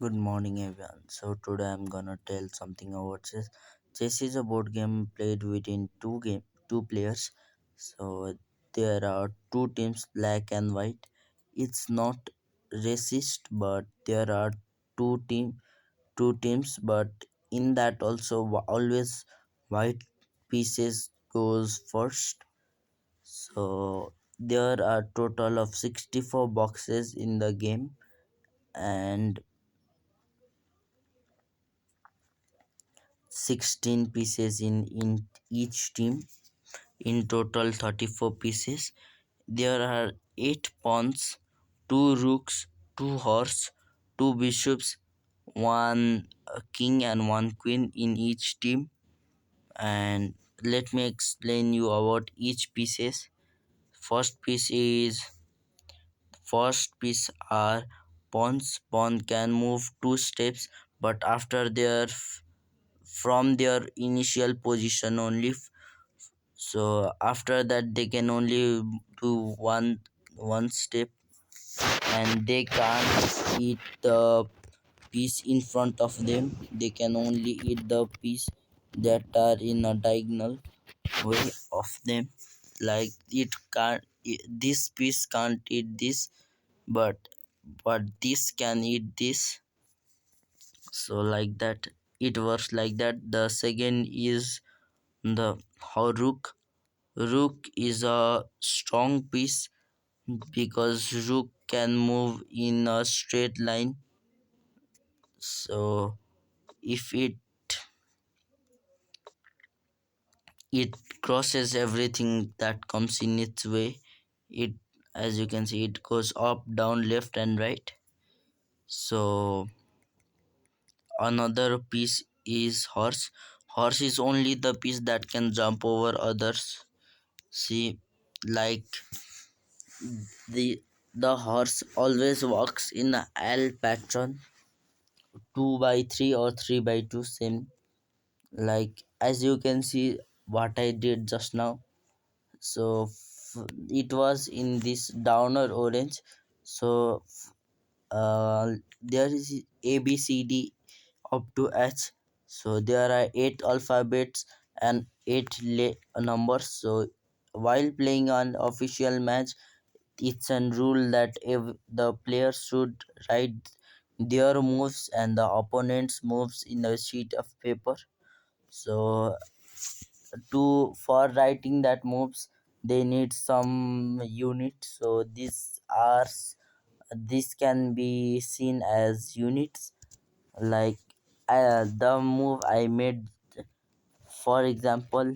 Good morning, everyone. So today I'm gonna tell something about chess. Chess is a board game played within two players. So there are two teams, black and white. It's not racist, but there are two team two teams. But in that also always white pieces goes first. So there are total of 64 boxes in the game, and 16 pieces in each team, in total 34 pieces. There are 8 pawns, 2 rooks, 2 horse, 2 bishops, 1 king and 1 queen in each team. And let me explain you about each pieces. First piece is First piece are pawns. Pawn can move 2 steps, but after their from their initial position only. So after that they can only do one step, and they can't eat the piece in front of them. They can only eat the piece that are in a diagonal way of them. Like this piece can't eat this, but this can eat this. So like that it works like that. The second is the how rook is a strong piece because rook can move in a straight line. So if it crosses everything that comes in its way, it, as you can see, it goes up, down, left and right. So another piece is horse. Horse is only the piece that can jump over others. See, like the the horse always walks in a L pattern, 2 by 3 or 3 by 2, same. Like as you can see what I did just now. So it was in this downer orange. So there is A B C D up to H. So there are 8 alphabets and 8 numbers. So while playing an official match, it's a rule that the players should write their moves and the opponent's moves in a sheet of paper. So to for writing that moves, they need some units. So this can be seen as units. Like the move I made, for example,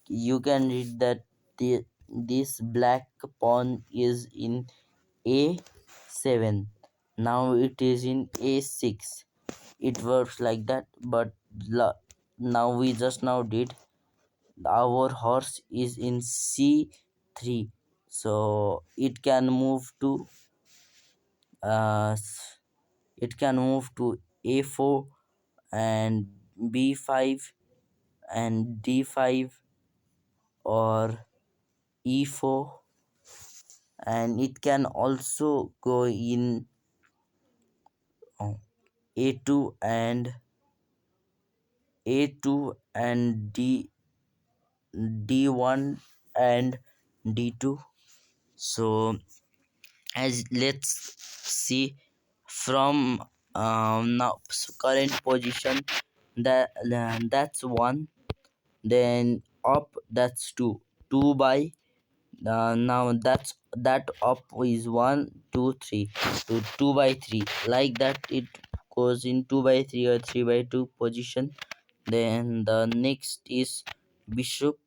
you can read that this black pawn is in a7. Now it is in a6. It works like that. But now we just now did, our horse is in c3. So uh, it can move to a4 and b5 and d5 or e4, and it can also go in uh, a2 and d d1 and d2. So as let's see from now current position, that's one. Then up, that's two. Two by now that up is one, two, three. To two by three, like that it goes in two by three or three by two position. Then the next is bishop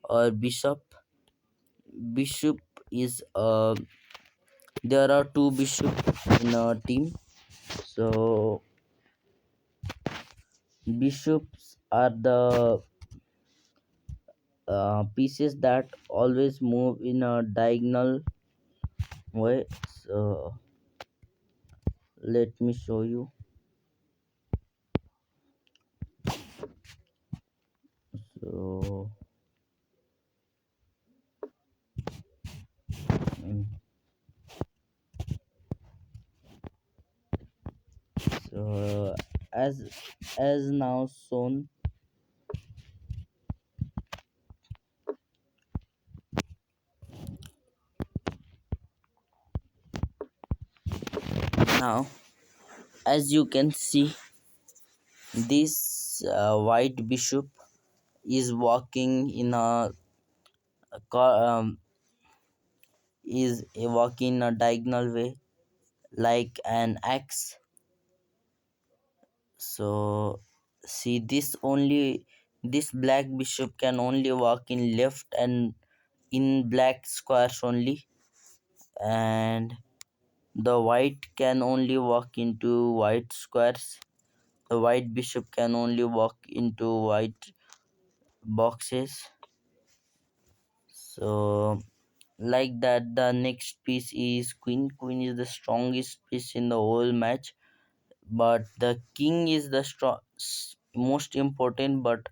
or bishop. Bishop is there are two bishops in a team. So bishops are the pieces that always move in a diagonal way. So let me show you. So mm, So as now shown, now as you can see, this white bishop is walking in co- um, walking in a diagonal way like an axe. So see, this black bishop can only walk in left and in black squares only, and the white can only walk into white squares. The white bishop can only walk into white boxes. So like that, the next piece is queen. Queen is the strongest piece in the whole match, but the king is the most important, but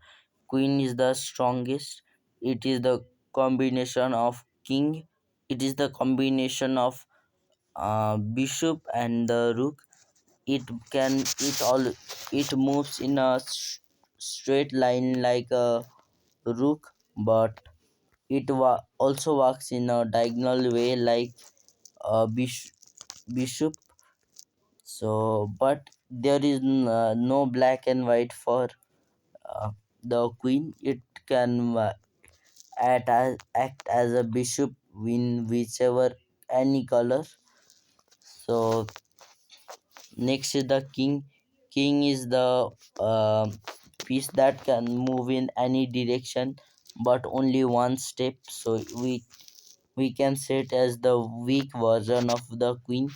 queen is the strongest. It is the combination of king. It is the combination of bishop and the rook. It moves in a straight line like a rook, but also walks in a diagonal way like a bishop. So but there is no black and white for uh, the queen. It can act as a bishop in whichever any color. So next is the king. King is the piece that can move in any direction but only one step. So we can say it as the weak version of the queen.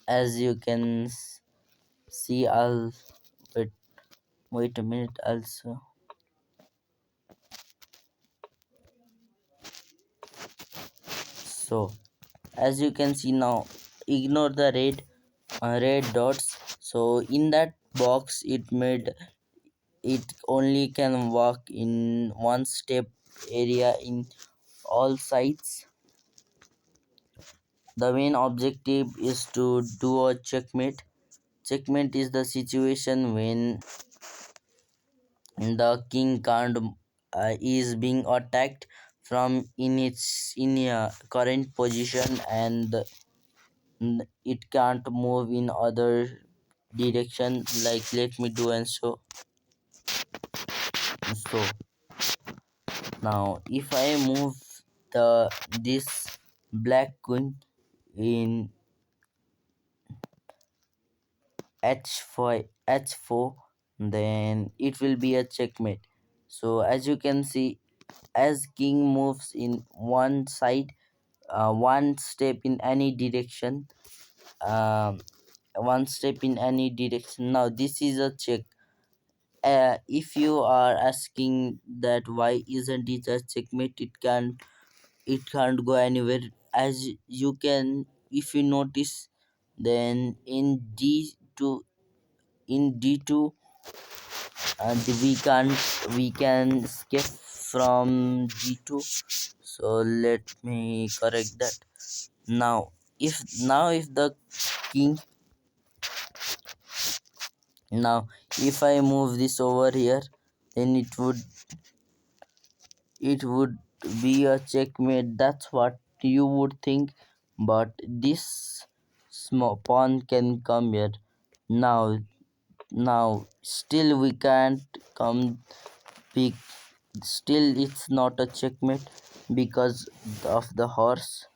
As you can see, I'll wait a minute also. So as you can see now, ignore the red dots. So in that box, it only can walk in one step area in all sides. The main objective is to do a checkmate. Checkmate is the situation when the king can't is being attacked from in a current position, and it can't move in other direction. Like let me do and so now if I move the this black queen in h4, then it will be a checkmate. So as you can see, as king moves in one side, one step in any direction, um, one step in any direction. Now this is a check. If you are asking that why isn't it a checkmate, it can't go anywhere. As you can, if you notice, then in d2, and we can skip from d2. So let me correct that. Now if the king, now if I move this over here, then it would be a checkmate. That's what you would think, but this small pawn can come here. Now now still we can't come pick. Still it's not a checkmate because of the horse.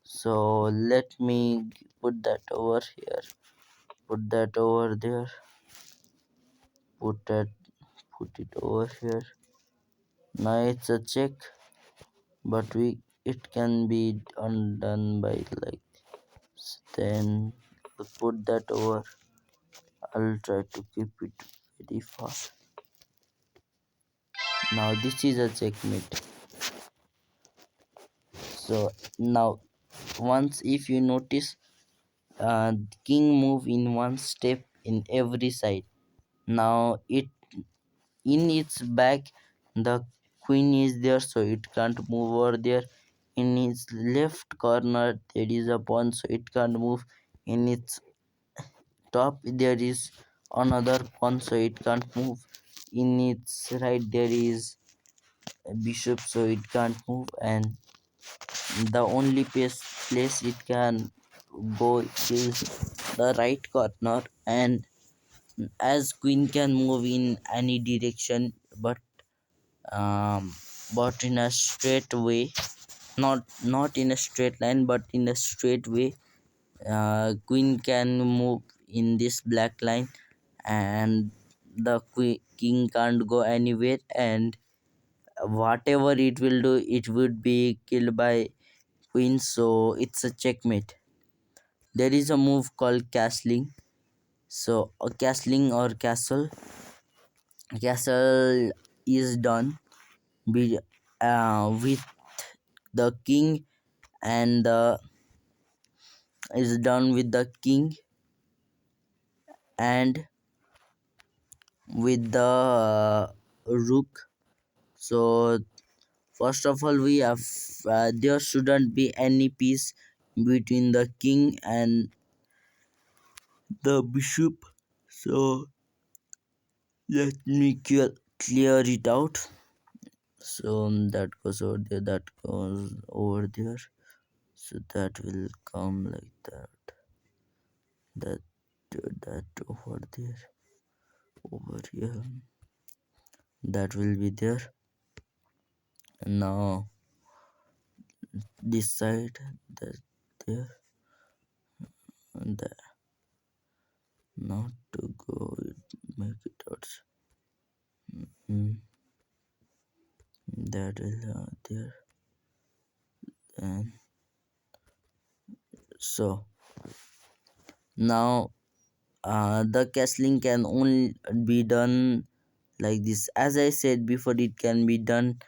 So let me put that over here, put that over there, put that put it over here. Now it's a check, but it can be undone by like then put that over. I'll try to keep it very fast. Now this is a checkmate. So now once if you notice, king move in one step in every side. Now it in its back, the queen is there, so it can't move over there. In its left corner there is a pawn, so it can't move. In its top there is another pawn, so it can't move. In its right there is a bishop, so it can't move, and the only place it can go is the right corner. And as queen can move in any direction, um, but in a straight way, not in a straight line but in a straight way. Queen can move in this black line, and the king can't go anywhere, and whatever it will do, it would be killed by queen, so it's a checkmate. There is a move called castling. So a castling or castle is done with, with the king, and is done with the king and with the rook. So first of all, we have there shouldn't be any piece between the king and the bishop. So let me clear it out. So that goes over there, that goes over there. So that will come like that. That that over there, over here. That will be there. Now this side, that there, and that. Not to go, make it out. Mm, that is there. And so now the castling can only be done like this. As I said before, it can be done.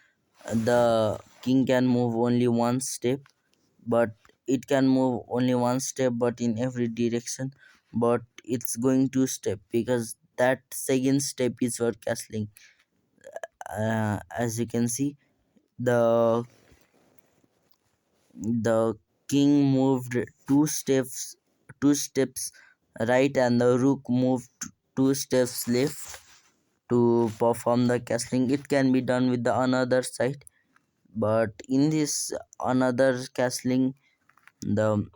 The king can move only one step, but it can move only one step, but in every direction. But it's going two step because that second step is for castling. As you can see, the the king moved two steps right, and the rook moved two steps left to perform the castling. It can be done with the another side, but in this another castling, the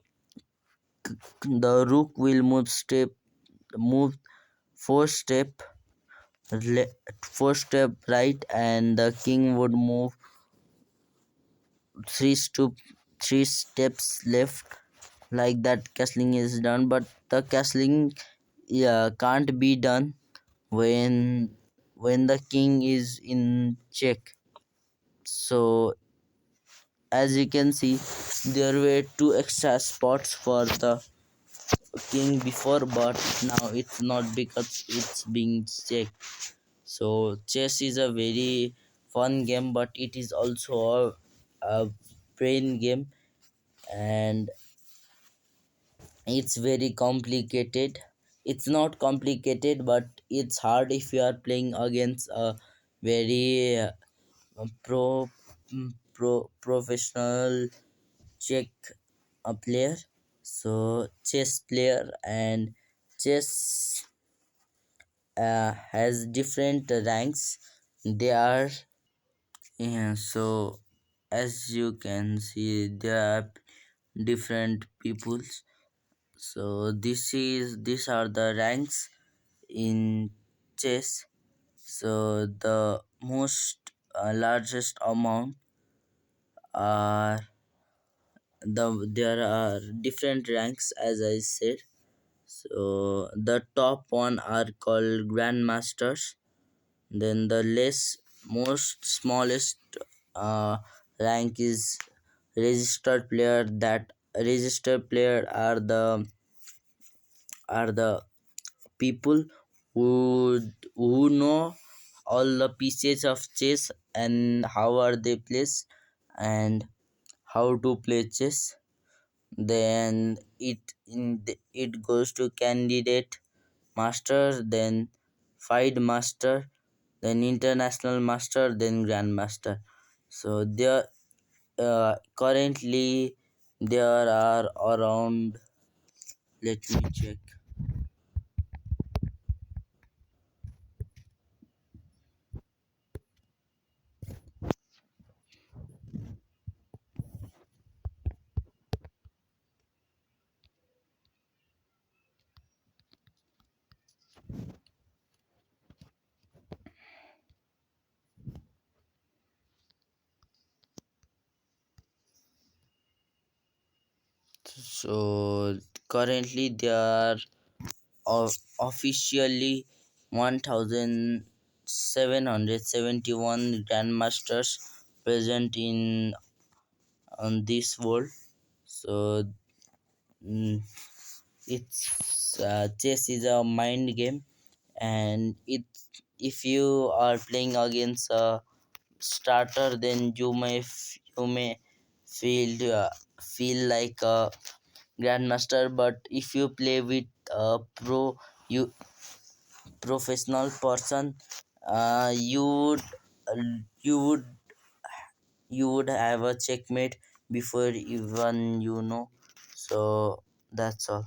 the rook will move four step four step right, and the king would move three step three steps left. Like that castling is done, but the castling, yeah, can't be done when the king is in check. So as you can see, there were two extra spots for the king before, but now it's not because it's being checked. So chess is a very fun game, but it is also a brain game, and it's very complicated. It's not complicated, but it's hard if you are playing against a very pro professional check player. So chess player, and chess has different ranks. They are, yeah, so as you can see, there are different peoples. So these are the ranks in chess. So the most largest amount are there are different ranks, as I said. So the top one are called grandmasters. Then the less most smallest uh, rank is registered player. That registered player are the people who know all the pieces of chess and how are they placed and how to play chess. Then it goes to candidate master, then FIDE master, then international master, then grandmaster. So there currently there are around, let me check, So currently there are officially 1771 grandmasters present in on this world. So mm, it's chess is a mind game, and it if you are playing against a starter, then you may feel feel like a grandmaster. But if you play with a you professional person, you you would you would have a checkmate before even you know. So that's all.